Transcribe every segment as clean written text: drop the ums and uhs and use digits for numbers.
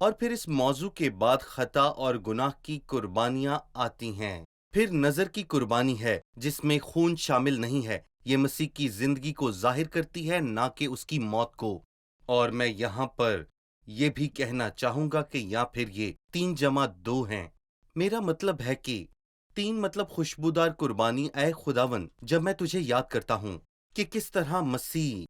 اور پھر اس موضوع کے بعد خطا اور گناہ کی قربانیاں آتی ہیں۔ پھر نظر کی قربانی ہے جس میں خون شامل نہیں ہے، یہ مسیح کی زندگی کو ظاہر کرتی ہے، نہ کہ اس کی موت کو۔ اور میں یہاں پر یہ بھی کہنا چاہوں گا کہ یا پھر یہ 3+2 ہیں۔ میرا مطلب ہے کہ 3 مطلب خوشبودار قربانی۔ اے خداون، جب میں تجھے یاد کرتا ہوں کہ کس طرح مسیح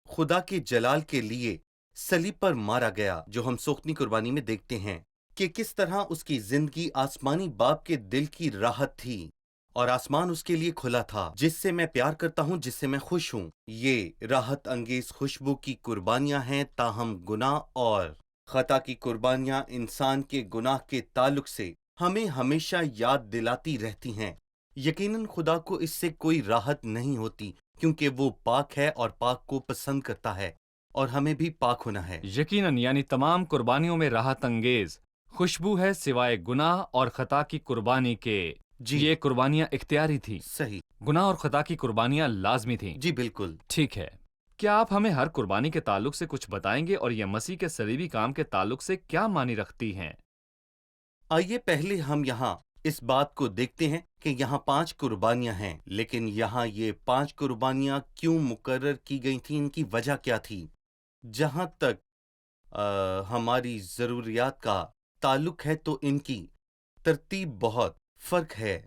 خدا کے جلال کے لیے صلیب پر مارا گیا، جو ہم سوختنی قربانی میں دیکھتے ہیں کہ کس طرح اس کی زندگی آسمانی باپ کے دل کی راحت تھی اور آسمان اس کے لیے کھلا تھا، جس سے میں پیار کرتا ہوں، جس سے میں خوش ہوں۔ یہ راحت انگیز خوشبو کی قربانیاں ہیں، تاہم گناہ اور خطا کی قربانیاں انسان کے گناہ کے تعلق سے ہمیں ہمیشہ یاد دلاتی رہتی ہیں۔ یقیناً خدا کو اس سے کوئی راحت نہیں ہوتی، کیونکہ وہ پاک ہے اور پاک کو پسند کرتا ہے، اور ہمیں بھی پاک ہونا ہے۔ یقیناً، یعنی تمام قربانیوں میں راحت انگیز خوشبو ہے سوائے گناہ اور خطا کی قربانی کے۔ جی یہ قربانیاں اختیاری تھیں، صحیح، گناہ اور خطا کی قربانیاں لازمی تھیں۔ جی بالکل۔ ٹھیک ہے، کیا آپ ہمیں ہر قربانی کے تعلق سے کچھ بتائیں گے اور یہ مسیح کے صلیبی کام کے تعلق سے کیا معنی رکھتی ہیں؟ آئیے پہلے ہم یہاں اس بات کو دیکھتے ہیں کہ یہاں 5 قربانیاں ہیں، لیکن یہاں یہ 5 قربانیاں کیوں مقرر کی گئی تھیں، ان کی وجہ کیا تھی؟ جہاں تک ہماری ضروریات کا تعلق ہے تو ان کی ترتیب بہت فرق ہے،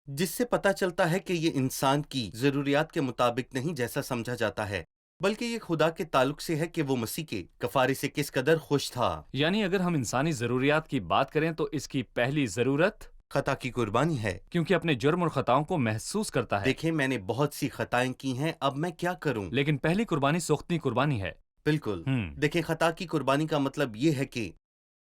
جس سے پتہ چلتا ہے کہ یہ انسان کی ضروریات کے مطابق نہیں جیسا سمجھا جاتا ہے، بلکہ یہ خدا کے تعلق سے ہے کہ وہ مسیح کے کفارے سے کس قدر خوش تھا۔ یعنی اگر ہم انسانی ضروریات کی بات کریں تو اس کی پہلی ضرورت خطا کی قربانی ہے، کیونکہ اپنے جرم اور خطاؤں کو محسوس کرتا ہے۔ دیکھیں میں نے بہت سی خطائیں کی ہیں، اب میں کیا کروں؟ لیکن پہلی قربانی سوختنی قربانی ہے۔ بالکل۔ دیکھیں خطا کی قربانی کا مطلب یہ ہے کہ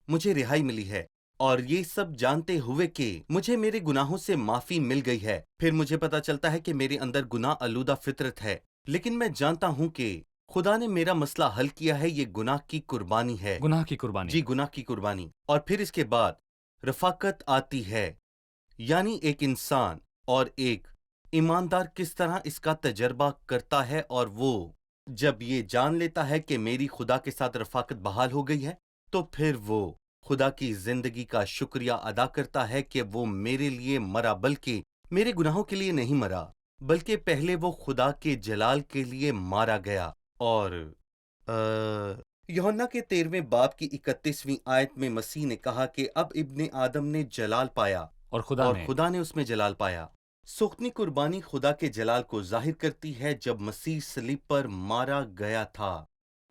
مجھے رہائی ملی ہے، اور یہ سب جانتے ہوئے کہ مجھے میرے گناہوں سے معافی مل گئی ہے۔ پھر مجھے پتا چلتا ہے کہ میرے اندر گناہ آلودہ فطرت ہے، لیکن میں جانتا ہوں کہ خدا نے میرا مسئلہ حل کیا ہے، یہ گناہ کی قربانی ہے۔ گناہ کی قربانی۔ جی گناہ کی قربانی۔ اور پھر اس کے بعد رفاقت آتی ہے، یعنی ایک انسان اور ایک ایماندار کس طرح اس کا تجربہ کرتا ہے، اور وہ جب یہ جان لیتا ہے کہ میری خدا کے ساتھ رفاقت بحال ہو گئی ہے، تو پھر وہ خدا کی زندگی کا شکریہ ادا کرتا ہے کہ وہ میرے لیے مرا، بلکہ میرے گناہوں کے لیے نہیں مرا، بلکہ پہلے وہ خدا کے جلال کے لیے مارا گیا۔ اور یوحنا کے 13ویں باب کی 31ویں آیت میں مسیح نے کہا کہ اب ابن آدم نے جلال پایا اور خدا نے اس میں جلال پایا۔ سوختنی قربانی خدا کے جلال کو ظاہر کرتی ہے جب مسیح صلیب پر مارا گیا تھا۔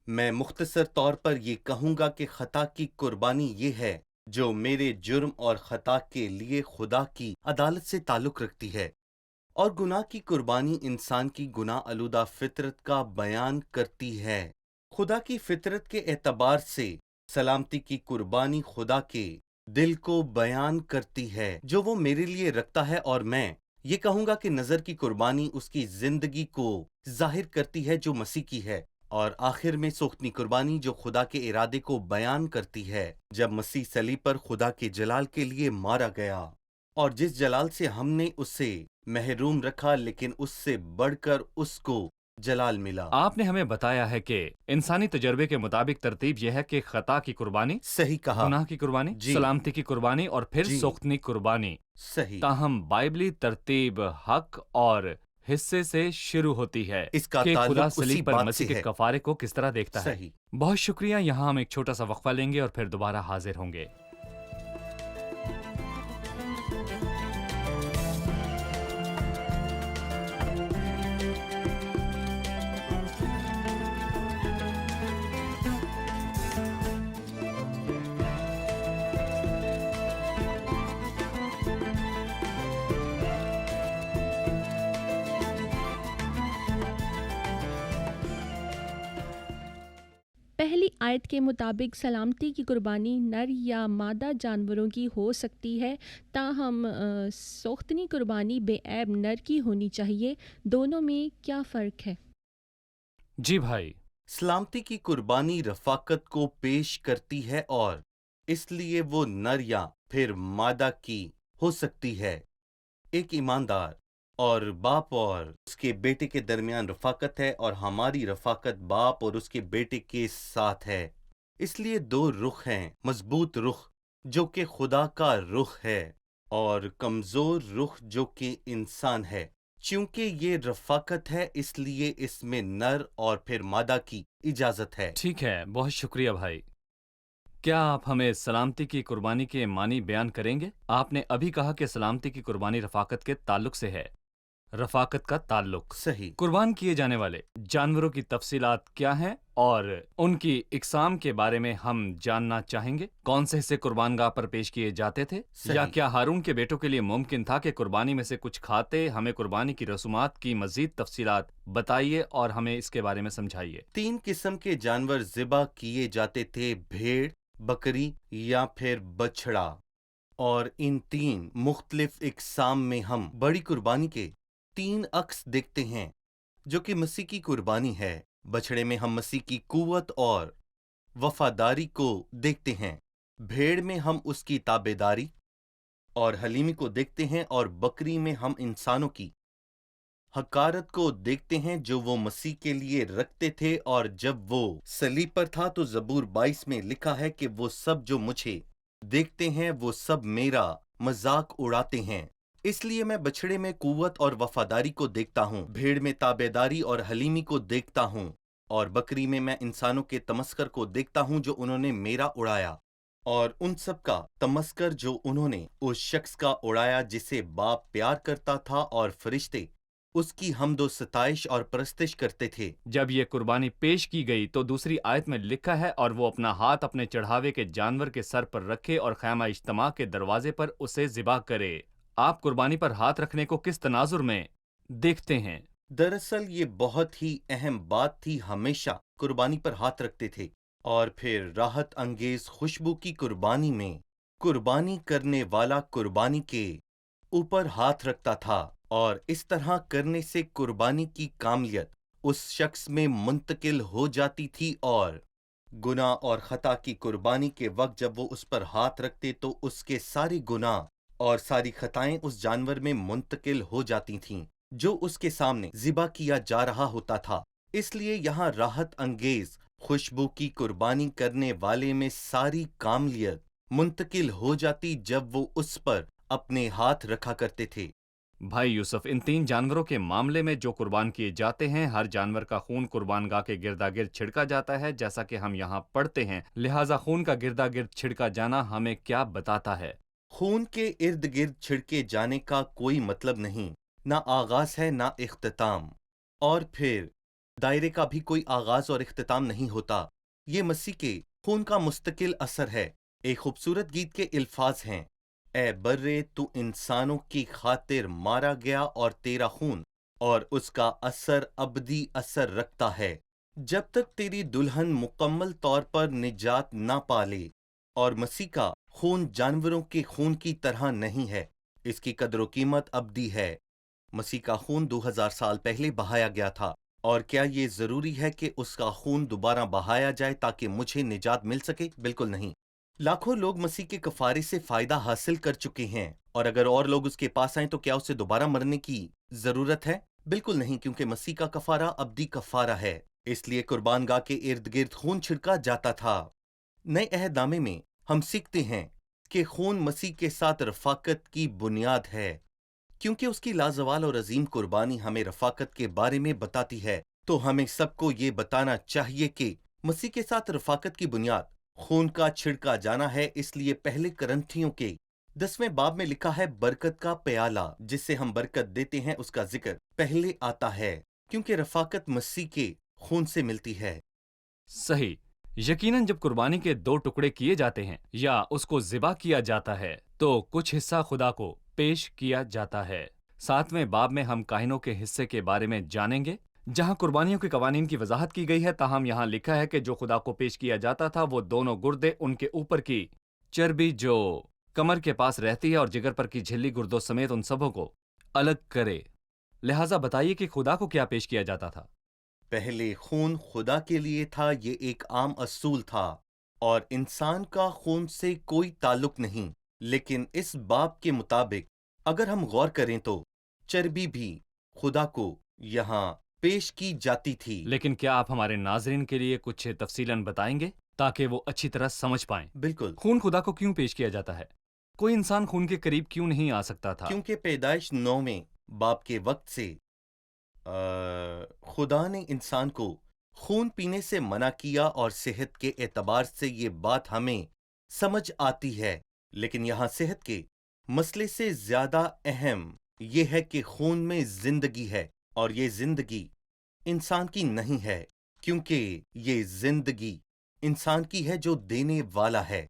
میں مختصر طور پر یہ کہوں گا کہ خطا کی قربانی یہ ہے جو میرے جرم اور خطا کے لیے خدا کی عدالت سے تعلق رکھتی ہے، اور گناہ کی قربانی انسان کی گناہ آلودہ فطرت کا بیان کرتی ہے۔ خدا کی فطرت کے اعتبار سے سلامتی کی قربانی خدا کے دل کو بیان کرتی ہے جو وہ میرے لیے رکھتا ہے، اور میں یہ کہوں گا کہ نظر کی قربانی اس کی زندگی کو ظاہر کرتی ہے جو مسیح کی ہے، اور آخر میں سوختنی قربانی جو خدا کے ارادے کو بیان کرتی ہے جب مسیح صلیب پر خدا کے جلال کے لیے مارا گیا، اور جس جلال سے ہم نے اسے محروم رکھا، لیکن اس سے بڑھ کر اس کو جلال ملا۔ آپ نے ہمیں بتایا ہے کہ انسانی تجربے کے مطابق ترتیب یہ ہے کہ خطا کی قربانی، صحیح کہا، گناہ کی قربانی، جی سلامتی کی قربانی اور پھر جی سوختنی قربانی۔ صحیح۔ تاہم بائبلی ترتیب حق اور حصے سے شروع ہوتی ہے اس کا کہ تعلق خدا اسی صلیب پر بات مسیح سے کے ہے۔ کفارے کو کس طرح دیکھتا ہے۔ صحیح۔ بہت شکریہ، یہاں ہم ایک چھوٹا سا وقفہ لیں گے اور پھر دوبارہ حاضر ہوں گے۔ پہلی آیت کے مطابق سلامتی کی قربانی نر یا مادہ جانوروں کی ہو سکتی ہے، تاہم سوختنی قربانی بے عیب نر کی ہونی چاہیے۔ دونوں میں کیا فرق ہے؟ جی بھائی، سلامتی کی قربانی رفاقت کو پیش کرتی ہے، اور اس لیے وہ نر یا پھر مادہ کی ہو سکتی ہے۔ ایک ایماندار اور باپ اور اس کے بیٹے کے درمیان رفاقت ہے، اور ہماری رفاقت باپ اور اس کے بیٹے کے ساتھ ہے۔ اس لیے دو رخ ہیں، مضبوط رخ جو کہ خدا کا رخ ہے اور کمزور رخ جو کہ انسان ہے۔ چونکہ یہ رفاقت ہے اس لیے اس میں نر اور پھر مادہ کی اجازت ہے۔ ٹھیک ہے، بہت شکریہ بھائی۔ کیا آپ ہمیں سلامتی کی قربانی کے معنی بیان کریں گے؟ آپ نے ابھی کہا کہ سلامتی کی قربانی رفاقت کے تعلق سے ہے۔ رفاقت کا تعلق صحیح۔ قربان کیے جانے والے جانوروں کی تفصیلات کیا ہیں اور ان کی اقسام کے بارے میں ہم جاننا چاہیں گے۔ کون سے حصے قربان گاہ پر پیش کیے جاتے تھے؟ صحیح۔ یا کیا ہارون کے بیٹوں کے لیے ممکن تھا کہ قربانی میں سے کچھ کھاتے؟ ہمیں قربانی کی رسومات کی مزید تفصیلات بتائیے اور ہمیں اس کے بارے میں سمجھائیے۔ 3 قسم کے جانور ذبح کیے جاتے تھے، بھیڑ، بکری یا پھر بچڑا، اور ان 3 مختلف اقسام میں ہم بڑی قربانی کے 3 عکس دیکھتے ہیں جو کہ مسیح کی قربانی ہے۔ بچڑے میں ہم مسیح کی قوت اور وفاداری کو دیکھتے ہیں، بھیڑ میں ہم اس کی تابعداری اور حلیمی کو دیکھتے ہیں، اور بکری میں ہم انسانوں کی حقارت کو دیکھتے ہیں جو وہ مسیح کے لیے رکھتے تھے۔ اور جب وہ صلیب پر تھا تو زبور 22 میں لکھا ہے کہ وہ سب جو مجھے دیکھتے ہیں وہ سب میرا مذاق اڑاتے ہیں۔ اس لیے میں بچڑے میں قوت اور وفاداری کو دیکھتا ہوں، بھیڑ میں تابعداری اور حلیمی کو دیکھتا ہوں، اور بکری میں انسانوں کے تمسخر کو دیکھتا ہوں جو انہوں نے میرا اڑایا، اور ان سب کا تمسخر جو انہوں نے اس شخص کا اڑایا جسے باپ پیار کرتا تھا، اور فرشتے اس کی حمد و ستائش اور پرستش کرتے تھے۔ جب یہ قربانی پیش کی گئی تو دوسری آیت میں لکھا ہے، اور وہ اپنا ہاتھ اپنے چڑھاوے کے جانور کے سر پر رکھے اور خیمہ اجتماع کے دروازے پر اسے ذبح کرے۔ آپ قربانی پر ہاتھ رکھنے کو کس تناظر میں دیکھتے ہیں؟ دراصل یہ بہت ہی اہم بات تھی، ہمیشہ قربانی پر ہاتھ رکھتے تھے، اور پھر راحت انگیز خوشبو کی قربانی میں قربانی کرنے والا قربانی کے اوپر ہاتھ رکھتا تھا، اور اس طرح کرنے سے قربانی کی کاملیت اس شخص میں منتقل ہو جاتی تھی، اور گناہ اور خطا کی قربانی کے وقت جب وہ اس پر ہاتھ رکھتے تو اس کے سارے گناہ اور ساری خطائیں اس جانور میں منتقل ہو جاتی تھیں جو اس کے سامنے ذبح کیا جا رہا ہوتا تھا۔ اس لیے یہاں راحت انگیز خوشبو کی قربانی کرنے والے میں ساری کاملیت منتقل ہو جاتی جب وہ اس پر اپنے ہاتھ رکھا کرتے تھے۔ بھائی یوسف، ان 3 جانوروں کے معاملے میں جو قربان کیے جاتے ہیں، ہر جانور کا خون قربان گاہ کے گردا گرد چھڑکا جاتا ہے جیسا کہ ہم یہاں پڑھتے ہیں، لہٰذا خون کا گردا گرد چھڑکا جانا ہمیں کیا بتاتا ہے؟ خون کے ارد گرد چھڑکے جانے کا کوئی مطلب نہیں، نہ آغاز ہے نہ اختتام، اور پھر دائرے کا بھی کوئی آغاز اور اختتام نہیں ہوتا۔ یہ مسیح کے خون کا مستقل اثر ہے۔ ایک خوبصورت گیت کے الفاظ ہیں، اے برے تو انسانوں کی خاطر مارا گیا، اور تیرا خون اور اس کا اثر ابدی اثر رکھتا ہے جب تک تیری دلہن مکمل طور پر نجات نہ پالے۔ اور مسیح کا خون جانوروں کے خون کی طرح نہیں ہے، اس کی قدر و قیمت ابدی ہے۔ مسیح کا خون 2000 سال پہلے بہایا گیا تھا، اور کیا یہ ضروری ہے کہ اس کا خون دوبارہ بہایا جائے تاکہ مجھے نجات مل سکے؟ بالکل نہیں۔ لاکھوں لوگ مسیح کے کفارے سے فائدہ حاصل کر چکے ہیں، اور اگر اور لوگ اس کے پاس آئیں تو کیا اسے دوبارہ مرنے کی ضرورت ہے؟ بالکل نہیں، کیونکہ مسیح کا کفارہ ابدی کفارہ ہے۔ اس لیے قربان گاہ کے ارد گرد خون چھڑکا جاتا تھا۔ نئے عہد نامے میں ہم سیکھتے ہیں کہ خون مسیح کے ساتھ رفاقت کی بنیاد ہے، کیونکہ اس کی لازوال اور عظیم قربانی ہمیں رفاقت کے بارے میں بتاتی ہے۔ تو ہمیں سب کو یہ بتانا چاہیے کہ مسیح کے ساتھ رفاقت کی بنیاد خون کا چھڑکا جانا ہے۔ اس لیے پہلے کرنتھیوں کے 10ویں باب میں لکھا ہے، برکت کا پیالہ جس سے ہم برکت دیتے ہیں اس کا ذکر پہلے آتا ہے، کیونکہ رفاقت مسیح کے خون سے ملتی ہے۔ صحیح۔ یقیناً جب قربانی کے 2 ٹکڑے کیے جاتے ہیں یا اس کو ذبح کیا جاتا ہے تو کچھ حصہ خدا کو پیش کیا جاتا ہے۔ 7ویں باب میں ہم کاہنوں کے حصے کے بارے میں جانیں گے، جہاں قربانیوں کے قوانین کی وضاحت کی گئی ہے، تاہم یہاں لکھا ہے کہ جو خدا کو پیش کیا جاتا تھا وہ دونوں گردے، ان کے اوپر کی چربی جو کمر کے پاس رہتی ہے اور جگر پر کی جھلی گردوں سمیت ان سبوں کو الگ کرے۔ لہٰذا بتائیے کہ خدا کو کیا پیش کیا جاتا تھا؟ پہلے خون خدا کے لیے تھا، یہ ایک عام اصول تھا، اور انسان کا خون سے کوئی تعلق نہیں۔ لیکن اس باب کے مطابق اگر ہم غور کریں تو چربی بھی خدا کو یہاں پیش کی جاتی تھی۔ لیکن کیا آپ ہمارے ناظرین کے لیے کچھ تفصیلاً بتائیں گے؟ تاکہ وہ اچھی طرح سمجھ پائیں بالکل، خون خدا کو کیوں پیش کیا جاتا ہے۔ کوئی انسان خون کے قریب کیوں نہیں آ سکتا تھا؟ کیونکہ پیدائش 9 میں باپ کے وقت سے خدا نے انسان کو خون پینے سے منع کیا، اور صحت کے اعتبار سے یہ بات ہمیں سمجھ آتی ہے، لیکن یہاں صحت کے مسئلے سے زیادہ اہم یہ ہے کہ خون میں زندگی ہے، اور یہ زندگی انسان کی نہیں ہے، کیونکہ یہ زندگی انسان کی ہے جو دینے والا ہے۔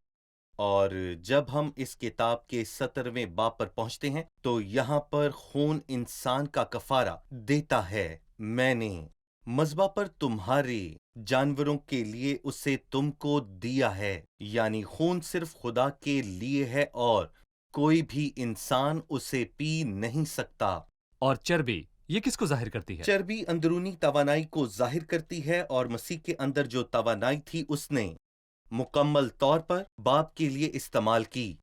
اور جب ہم اس کتاب کے 17ویں باب پر پہنچتے ہیں تو یہاں پر خون انسان کا کفارہ دیتا ہے۔ میں نے مذبح پر تمہارے جانوروں کے لیے اسے تم کو دیا ہے، یعنی خون صرف خدا کے لیے ہے اور کوئی بھی انسان اسے پی نہیں سکتا۔ اور چربی یہ کس کو ظاہر کرتی ہے؟ چربی اندرونی توانائی کو ظاہر کرتی ہے، اور مسیح کے اندر جو توانائی تھی اس نے مکمل طور پر باپ کے لیے استعمال کی۔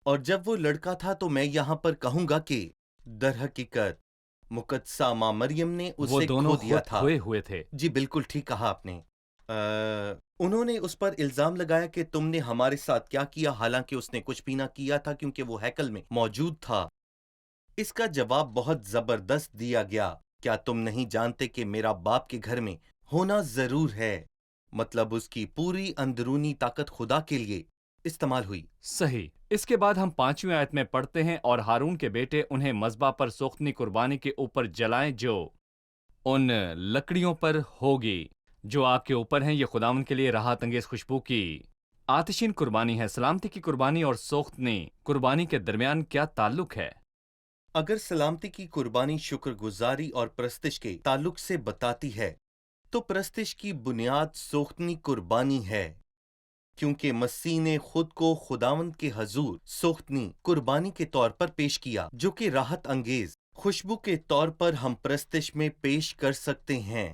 اور جب وہ لڑکا تھا تو میں یہاں پر کہوں گا کہ در حقیقت مقدسہ ماں مریم نے وہ اسے دونوں کھو دیا خود تھا۔ کھوئے ہوئے تھے۔ جی بالکل ٹھیک کہا آپ نے۔ انہوں نے اس پر الزام لگایا کہ تم نے ہمارے ساتھ کیا کیا، حالانکہ اس نے کچھ بھی نہ کیا تھا کیونکہ وہ ہیکل میں موجود تھا۔ اس کا جواب بہت زبردست دیا گیا، کیا تم نہیں جانتے کہ میرا باپ کے گھر میں ہونا ضرور ہے؟ مطلب اس کی پوری اندرونی طاقت خدا کے لیے استعمال ہوئی۔ صحیح۔ اس کے بعد ہم 5ویں آیت میں پڑھتے ہیں، اور ہارون کے بیٹے انہیں مذبح پر سوختنی قربانی کے اوپر جلائیں جو ان لکڑیوں پر ہوگی جو آپ کے اوپر ہیں، یہ خداوند کے لیے راحت انگیز خوشبو کی آتشین قربانی ہے۔ سلامتی کی قربانی اور سوختنی قربانی کے درمیان کیا تعلق ہے؟ اگر سلامتی کی قربانی شکر گزاری اور پرستش کے تعلق سے بتاتی ہے تو پرستش کی بنیاد سوختنی قربانی ہے، کیونکہ مسیح نے خود کو خداوند کے حضور سوختنی قربانی کے طور پر پیش کیا، جو کہ راحت انگیز خوشبو کے طور پر ہم پرستش میں پیش کر سکتے ہیں،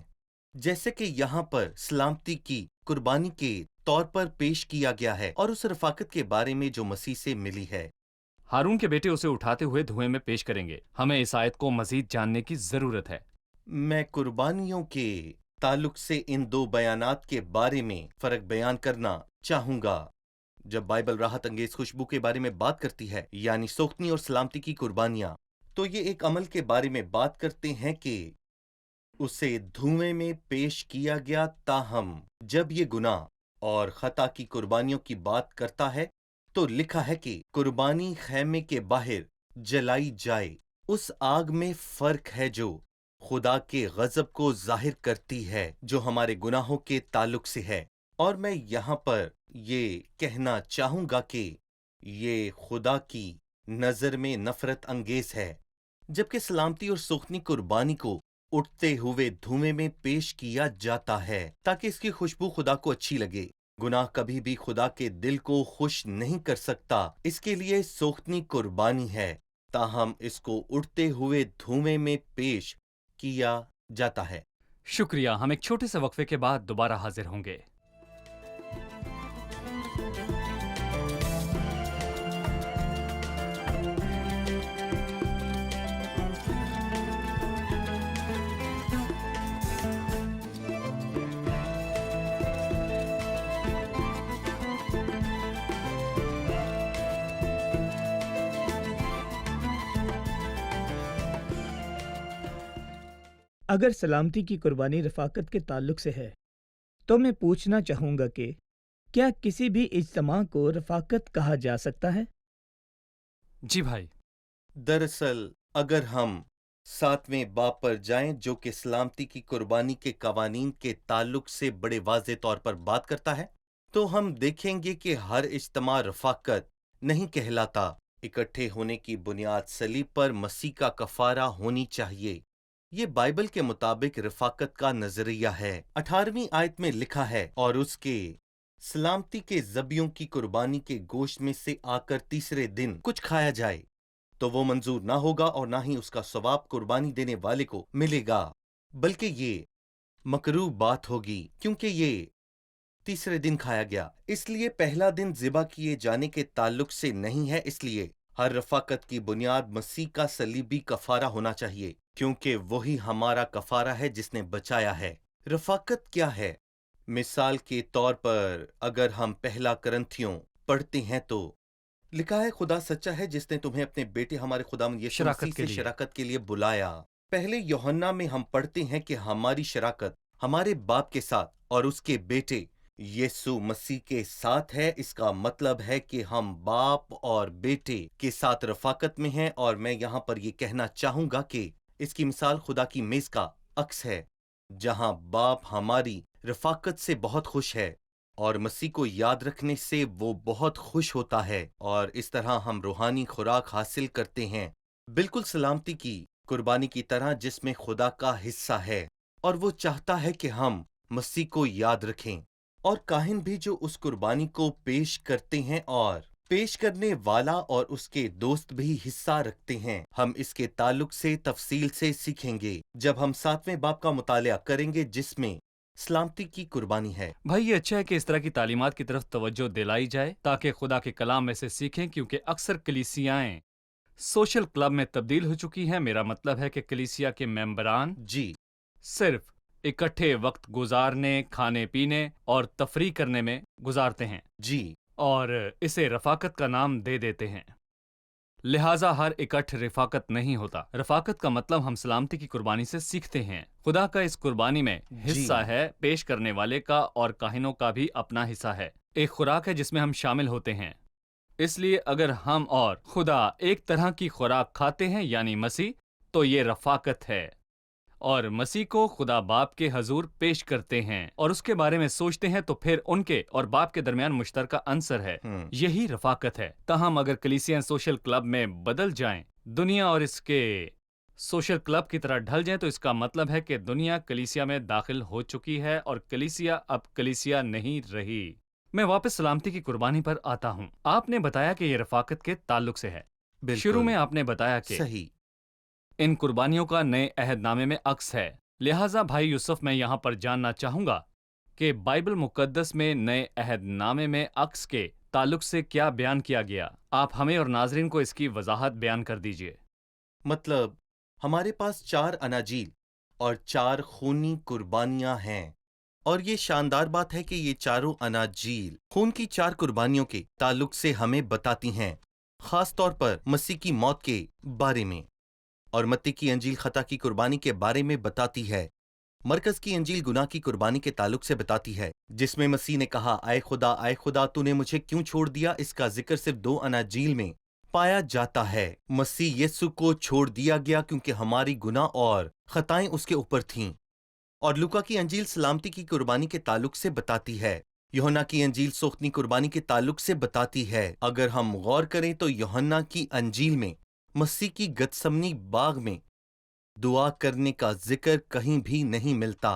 جیسے کہ یہاں پر سلامتی کی قربانی کے طور پر پیش کیا گیا ہے، اور اس رفاقت کے بارے میں جو مسیح سے ملی ہے۔ ہارون کے بیٹے اسے اٹھاتے ہوئے دھوئیں میں پیش کریں گے۔ ہمیں اس آیت کو مزید جاننے کی ضرورت ہے۔ میں قربانیوں کے تعلق سے ان دو بیانات کے بارے میں فرق بیان کرنا چاہوں گا۔ جب بائبل راحت انگیز خوشبو کے بارے میں بات کرتی ہے، یعنی سوختنی اور سلامتی کی قربانیاں، تو یہ ایک عمل کے بارے میں بات کرتے ہیں کہ اسے دھوئیں میں پیش کیا گیا، تاہم جب یہ گناہ اور خطا کی قربانیوں کی بات کرتا ہے تو لکھا ہے کہ قربانی خیمے کے باہر جلائی جائے۔ اس آگ میں فرق ہے جو خدا کے غضب کو ظاہر کرتی ہے، جو ہمارے گناہوں کے تعلق سے ہے۔ اور میں یہاں پر یہ کہنا چاہوں گا کہ یہ خدا کی نظر میں نفرت انگیز ہے، جبکہ سلامتی اور سوختنی قربانی کو اٹھتے ہوئے دھوئیں میں پیش کیا جاتا ہے تاکہ اس کی خوشبو خدا کو اچھی لگے۔ گناہ کبھی بھی خدا کے دل کو خوش نہیں کر سکتا، اس کے لیے سوختنی قربانی ہے، تاہم اس کو اٹھتے ہوئے دھوئیں میں پیش کیا جاتا ہے۔ شکریہ۔ ہم ایک چھوٹے سے وقفے کے بعد دوبارہ حاضر ہوں گے۔ اگر سلامتی کی قربانی رفاقت کے تعلق سے ہے تو میں پوچھنا چاہوں گا کہ کیا کسی بھی اجتماع کو رفاقت کہا جا سکتا ہے؟ جی بھائی۔ دراصل اگر ہم 7ویں باب پر جائیں جو کہ سلامتی کی قربانی کے قوانین کے تعلق سے بڑے واضح طور پر بات کرتا ہے، تو ہم دیکھیں گے کہ ہر اجتماع رفاقت نہیں کہلاتا۔ اکٹھے ہونے کی بنیاد صلیب پر مسیح کا کفارہ ہونی چاہیے۔ یہ بائبل کے مطابق رفاقت کا نظریہ ہے۔ 18ویں آیت میں لکھا ہے، اور اس کے سلامتی کے ذبیحوں کی قربانی کے گوشت میں سے آ کر تیسرے دن کچھ کھایا جائے تو وہ منظور نہ ہوگا، اور نہ ہی اس کا ثواب قربانی دینے والے کو ملے گا، بلکہ یہ مکروہ بات ہوگی کیونکہ یہ تیسرے دن کھایا گیا۔ اس لیے پہلا دن ذبح کیے جانے کے تعلق سے نہیں ہے، اس لیے ہر رفاقت کی بنیاد مسیح کا صلیبی کفارہ ہونا چاہیے، کیونکہ وہی ہمارا کفارہ ہے جس نے بچایا ہے۔ رفاقت کیا ہے؟ مثال کے طور پر اگر ہم پہلا کرنتھیوں پڑھتے ہیں تو لکھا ہے خدا سچا ہے جس نے تمہیں اپنے بیٹے ہمارے خداوند یسوع شراکت مسیح کے سے لیے۔ شراکت کے لیے بلایا۔ پہلے یوحنا میں ہم پڑھتے ہیں کہ ہماری شراکت ہمارے باپ کے ساتھ اور اس کے بیٹے یسوع مسیح کے ساتھ ہے۔ اس کا مطلب ہے کہ ہم باپ اور بیٹے کے ساتھ رفاقت میں ہیں، اور میں یہاں پر یہ کہنا چاہوں گا کہ اس کی مثال خدا کی میز کا عکس ہے، جہاں باپ ہماری رفاقت سے بہت خوش ہے اور مسیح کو یاد رکھنے سے وہ بہت خوش ہوتا ہے، اور اس طرح ہم روحانی خوراک حاصل کرتے ہیں، بالکل سلامتی کی قربانی کی طرح جس میں خدا کا حصہ ہے، اور وہ چاہتا ہے کہ ہم مسیح کو یاد رکھیں۔ اور کاہن بھی جو اس قربانی کو پیش کرتے ہیں اور پیش کرنے والا اور اس کے دوست بھی حصہ رکھتے ہیں۔ ہم اس کے تعلق سے تفصیل سے سیکھیں گے جب ہم 7ویں باب کا مطالعہ کریں گے جس میں سلامتی کی قربانی ہے۔ بھائی یہ اچھا ہے کہ اس طرح کی تعلیمات کی طرف توجہ دلائی جائے تاکہ خدا کے کلام میں سے سیکھیں، کیونکہ اکثر کلیسیائیں سوشل کلب میں تبدیل ہو چکی ہیں۔ میرا مطلب ہے کہ کلیسیا کے ممبران جی صرف اکٹھے وقت گزارنے، کھانے پینے اور تفریح کرنے میں گزارتے ہیں جی اور اسے رفاقت کا نام دے دیتے ہیں۔ لہٰذا ہر اکٹھ رفاقت نہیں ہوتا۔ رفاقت کا مطلب ہم سلامتی کی قربانی سے سیکھتے ہیں۔ خدا کا اس قربانی میں حصہ ہے، پیش کرنے والے کا اور کاہنوں کا بھی اپنا حصہ ہے۔ ایک خوراک ہے جس میں ہم شامل ہوتے ہیں۔ اس لیے اگر ہم اور خدا ایک طرح کی خوراک کھاتے ہیں یعنی مسیح، تو یہ رفاقت ہے، اور مسیح کو خدا باپ کے حضور پیش کرتے ہیں اور اس کے بارے میں سوچتے ہیں، تو پھر ان کے اور باپ کے درمیان مشترکہ عنصر ہے، یہی رفاقت ہے۔ تاہم اگر کلیسیاں سوشل کلب میں بدل جائیں، دنیا اور اس کے سوشل کلب کی طرح ڈھل جائیں، تو اس کا مطلب ہے کہ دنیا کلیسیا میں داخل ہو چکی ہے اور کلیسیا اب کلیسیا نہیں رہی۔ میں واپس سلامتی کی قربانی پر آتا ہوں۔ آپ نے بتایا کہ یہ رفاقت کے تعلق سے ہے۔ بالکل شروع میں آپ نے بتایا کہ صحیح۔ ان قربانیوں کا نئے عہد نامے میں عکس ہے۔ لہٰذا بھائی یوسف، میں یہاں پر جاننا چاہوں گا کہ بائبل مقدس میں نئے عہد نامے میں عکس کے تعلق سے کیا بیان کیا گیا؟ آپ ہمیں اور ناظرین کو اس کی وضاحت بیان کر دیجئے۔ مطلب ہمارے پاس 4 اناجیل اور 4 خونی قربانیاں ہیں، اور یہ شاندار بات ہے کہ یہ چاروں اناجیل خون کی 4 قربانیوں کے تعلق سے ہمیں بتاتی ہیں، خاص طور پر مسیح کی موت کے بارے میں، اور متی کی انجیل خطا کی قربانی کے بارے میں بتاتی ہے۔ مرکز کی انجیل گناہ کی قربانی کے تعلق سے بتاتی ہے، جس میں مسیح نے کہا، اے خدا تو نے مجھے کیوں چھوڑ دیا؟ اس کا ذکر صرف 2 اناجیل میں پایا جاتا ہے۔ مسیح یسوع کو چھوڑ دیا گیا کیونکہ ہماری گناہ اور خطائیں اس کے اوپر تھیں۔ اور لوکا کی انجیل سلامتی کی قربانی کے تعلق سے بتاتی ہے۔ یوحنا کی انجیل سوختنی قربانی کے تعلق سے بتاتی ہے۔ اگر ہم غور کریں تو یوحنا کی انجیل میں مسیح کی گتسمنی باغ میں دعا کرنے کا ذکر کہیں بھی نہیں ملتا،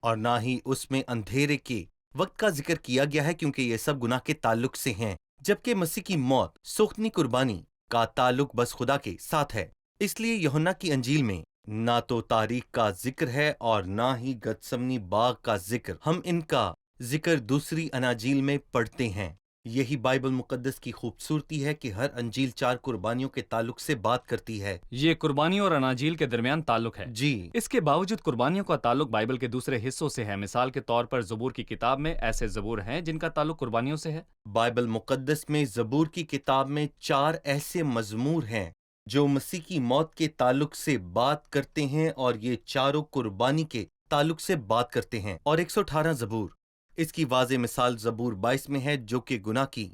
اور نہ ہی اس میں اندھیرے کے وقت کا ذکر کیا گیا ہے، کیونکہ یہ سب گناہ کے تعلق سے ہیں، جبکہ مسیح کی موت سوختنی قربانی کا تعلق بس خدا کے ساتھ ہے۔ اس لیے یوحنا کی انجیل میں نہ تو تاریخ کا ذکر ہے اور نہ ہی گتسمنی باغ کا ذکر۔ ہم ان کا ذکر دوسری اناجیل میں پڑھتے ہیں۔ یہی بائبل مقدس کی خوبصورتی ہے کہ ہر انجیل 4 قربانیوں کے تعلق سے بات کرتی ہے۔ یہ قربانیوں اور اناجیل کے درمیان تعلق ہے۔ جی اس کے باوجود قربانیوں کا تعلق بائبل کے دوسرے حصوں سے ہے۔ مثال کے طور پر زبور کی کتاب میں ایسے زبور ہیں جن کا تعلق قربانیوں سے ہے۔ بائبل مقدس میں زبور کی کتاب میں 4 ایسے مزمور ہیں جو مسیح کی موت کے تعلق سے بات کرتے ہیں، اور یہ چاروں قربانی کے تعلق سے بات کرتے ہیں۔ اور 118 زبور اس کی واضح مثال زبور 22 میں ہے، جو کہ گناہ کی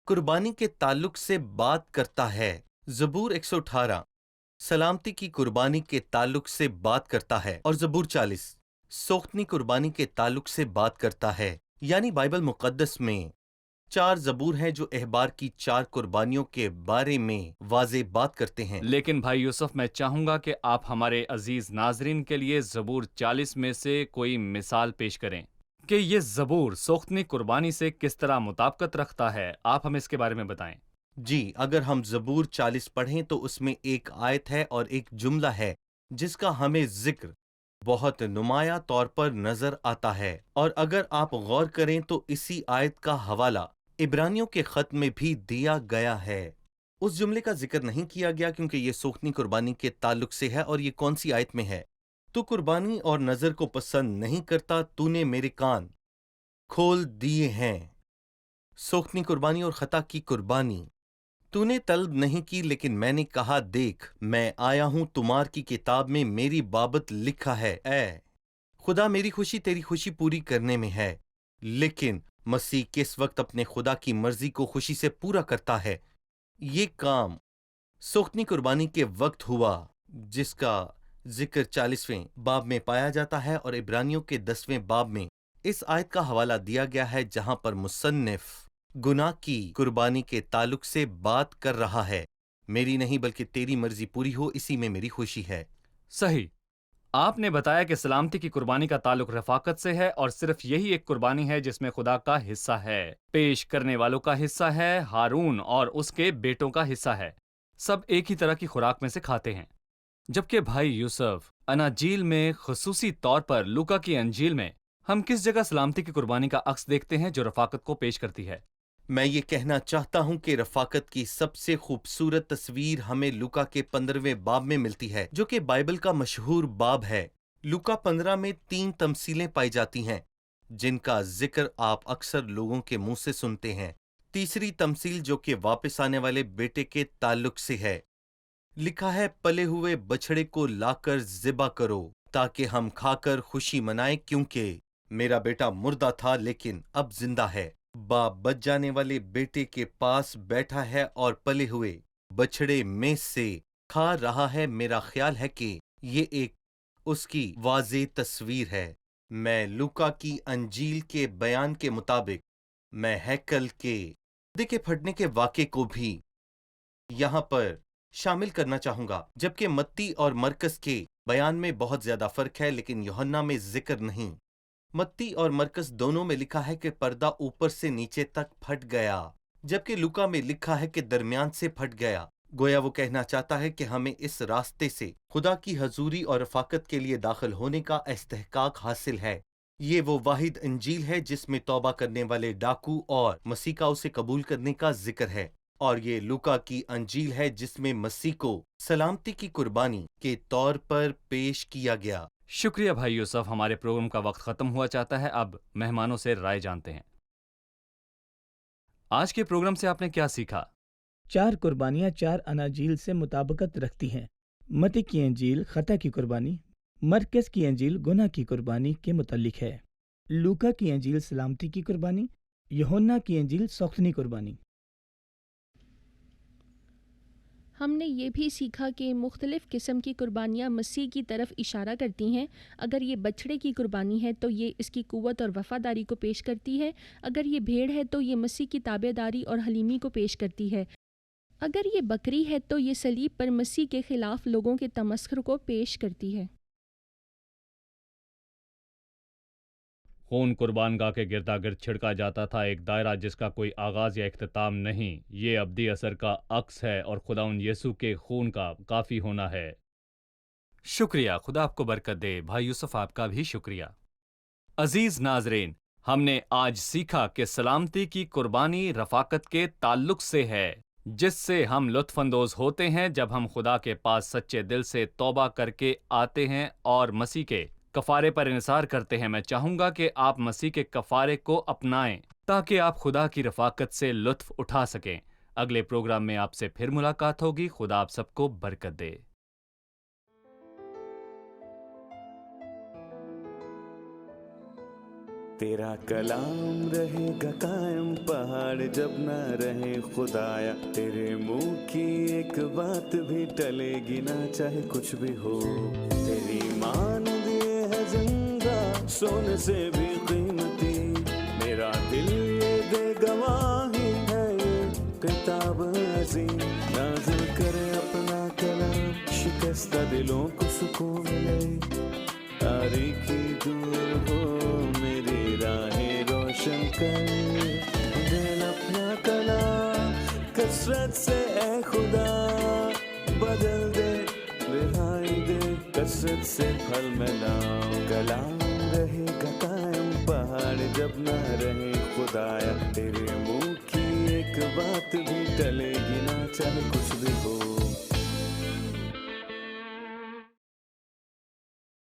قربانی کے تعلق سے بات کرتا ہے۔ زبور 118 سلامتی کی قربانی کے تعلق سے بات کرتا ہے، اور زبور 40 سوختنی قربانی کے تعلق سے بات کرتا ہے۔ یعنی بائبل مقدس میں 4 زبور ہیں جو احبار کی 4 قربانیوں کے بارے میں واضح بات کرتے ہیں۔ لیکن بھائی یوسف، میں چاہوں گا کہ آپ ہمارے عزیز ناظرین کے لیے زبور 40 میں سے کوئی مثال پیش کریں کہ یہ زبور سوختنی قربانی سے کس طرح مطابقت رکھتا ہے۔ آپ ہمیں اس کے بارے میں بتائیں۔ جی، اگر ہم زبور 40 پڑھیں تو اس میں ایک آیت ہے اور ایک جملہ ہے جس کا ہمیں ذکر بہت نمایاں طور پر نظر آتا ہے، اور اگر آپ غور کریں تو اسی آیت کا حوالہ عبرانیوں کے خط میں بھی دیا گیا ہے۔ اس جملے کا ذکر نہیں کیا گیا کیونکہ یہ سوختنی قربانی کے تعلق سے ہے، اور یہ کون سی آیت میں ہے؟ تو قربانی اور نظر کو پسند نہیں کرتا، تو نے میرے کان کھول دیے ہیں۔ سوختنی قربانی اور خطا کی قربانی تو نے طلب نہیں کی، لیکن میں نے کہا دیکھ میں آیا ہوں، تمہار کی کتاب میں میری بابت لکھا ہے، اے خدا میری خوشی تیری خوشی پوری کرنے میں ہے۔ لیکن مسیح کس وقت اپنے خدا کی مرضی کو خوشی سے پورا کرتا ہے؟ یہ کام سوختنی قربانی کے وقت ہوا، جس کا ذکر 40ویں باب میں پایا جاتا ہے، اور عبرانیوں کے 10ویں باب میں اس آیت کا حوالہ دیا گیا ہے، جہاں پر مصنف گناہ کی قربانی کے تعلق سے بات کر رہا ہے۔ میری نہیں بلکہ تیری مرضی پوری ہو، اسی میں میری خوشی ہے۔ صحیح۔ آپ نے بتایا کہ سلامتی کی قربانی کا تعلق رفاقت سے ہے، اور صرف یہی ایک قربانی ہے جس میں خدا کا حصہ ہے، پیش کرنے والوں کا حصہ ہے، ہارون اور اس کے بیٹوں کا حصہ ہے۔ سب ایک ہی طرح کی خوراک میں سے کھاتے ہیں۔ جبکہ بھائی یوسف، اناجیل میں، خصوصی طور پر لوکا کی انجیل میں، ہم کس جگہ سلامتی کی قربانی کا عکس دیکھتے ہیں جو رفاقت کو پیش کرتی ہے؟ میں یہ کہنا چاہتا ہوں کہ رفاقت کی سب سے خوبصورت تصویر ہمیں لوکا کے 15ویں باب میں ملتی ہے، جو کہ بائبل کا مشہور باب ہے۔ لوکا 15 میں 3 تمثیلیں پائی جاتی ہیں، جن کا ذکر آپ اکثر لوگوں کے منہ سے سنتے ہیں۔ تیسری تمثیل جو کہ واپس آنے والے بیٹے کے تعلق سے ہے، لکھا ہے پلے ہوئے بچھڑے کو لا کر ذبح کرو تاکہ ہم کھا کر خوشی منائیں، کیونکہ میرا بیٹا مردہ تھا لیکن اب زندہ ہے۔ باپ بچ جانے والے بیٹے کے پاس بیٹھا ہے اور پلے ہوئے بچھڑے میں سے کھا رہا ہے۔ میرا خیال ہے کہ یہ ایک اس کی واضح تصویر ہے۔ میں لوکا کی انجیل کے بیان کے مطابق میں ہیکل کے پردے کے پھٹنے کے واقعے کو بھی یہاں پر شامل کرنا چاہوں گا، جبکہ متی اور مرکز کے بیان میں بہت زیادہ فرق ہے، لیکن یوحنا میں ذکر نہیں۔ متی اور مرکز دونوں میں لکھا ہے کہ پردہ اوپر سے نیچے تک پھٹ گیا، جبکہ لوکا میں لکھا ہے کہ درمیان سے پھٹ گیا۔ گویا وہ کہنا چاہتا ہے کہ ہمیں اس راستے سے خدا کی حضوری اور رفاقت کے لیے داخل ہونے کا استحقاق حاصل ہے۔ یہ وہ واحد انجیل ہے جس میں توبہ کرنے والے ڈاکو اور مسیح کا اسے قبول کرنے کا ذکر ہے، اور یہ لوکا کی انجیل ہے جس میں مسیح کو سلامتی کی قربانی کے طور پر پیش کیا گیا۔ شکریہ بھائی یوسف، ہمارے پروگرام کا وقت ختم ہوا چاہتا ہے۔ اب مہمانوں سے رائے جانتے ہیں۔ آج کے پروگرام سے آپ نے کیا سیکھا؟ 4 قربانیاں 4 اناجیل سے مطابقت رکھتی ہیں۔ متی کی انجیل خطا کی قربانی، مرکز کی انجیل گناہ کی قربانی کے متعلق ہے، لوکا کی انجیل سلامتی کی قربانی، یوحنا کی انجیل سوختنی قربانی۔ ہم نے یہ بھی سیکھا کہ مختلف قسم کی قربانیاں مسیح کی طرف اشارہ کرتی ہیں۔ اگر یہ بچھڑے کی قربانی ہے تو یہ اس کی قوت اور وفاداری کو پیش کرتی ہے۔ اگر یہ بھیڑ ہے تو یہ مسیح کی تابع داری اور حلیمی کو پیش کرتی ہے۔ اگر یہ بکری ہے تو یہ صلیب پر مسیح کے خلاف لوگوں کے تمسخر کو پیش کرتی ہے۔ خون قربان گاہ کے گردا گرد چھڑکا جاتا تھا، ایک دائرہ جس کا کوئی آغاز یا اختتام نہیں۔ یہ ابدی اثر کا عکس ہے اور خداوند یسوع کے خون کا کافی ہونا ہے۔ شکریہ، خدا آپ کو برکت دے۔ بھائی یوسف، آپ کا بھی شکریہ۔ عزیز ناظرین، ہم نے آج سیکھا کہ سلامتی کی قربانی رفاقت کے تعلق سے ہے، جس سے ہم لطف اندوز ہوتے ہیں جب ہم خدا کے پاس سچے دل سے توبہ کر کے آتے ہیں اور مسیح کے کفارے پر انحصار کرتے ہیں۔ میں چاہوں گا کہ آپ مسیح کے کفارے کو اپنائیں تاکہ آپ خدا کی رفاقت سے لطف اٹھا سکیں۔ اگلے پروگرام میں آپ سے پھر ملاقات ہوگی۔ خدا آپ سب کو برکت دے۔ تیرا کلام رہے گا قائم، پہاڑ جب نہ رہے خدایا، تیرے منہ کی ایک بات بھی ٹلے گی نہ چاہے کچھ بھی ہو۔ تیری مانند یہ ہے زندہ سونے سے بھی قیمتی، میرا دل یہ دے گواہی ہے یہ کتاب عظیم، نازل کرے اپنا کلام، شکستہ دلوں کو سکون ملے، تاریکی دور ہو میری راہیں روشن کر، دل اپنا کلام کثرت سے اے خدا بدل دے، رہائی دے کثرت سے پھل ملاؤ۔ کلام رہے گا قائم، پہاڑ جب نہ رہے خدایا، تیرے منہ کی ایک بات بھی ٹلے گی نہ چاہے کچھ بھی ہو۔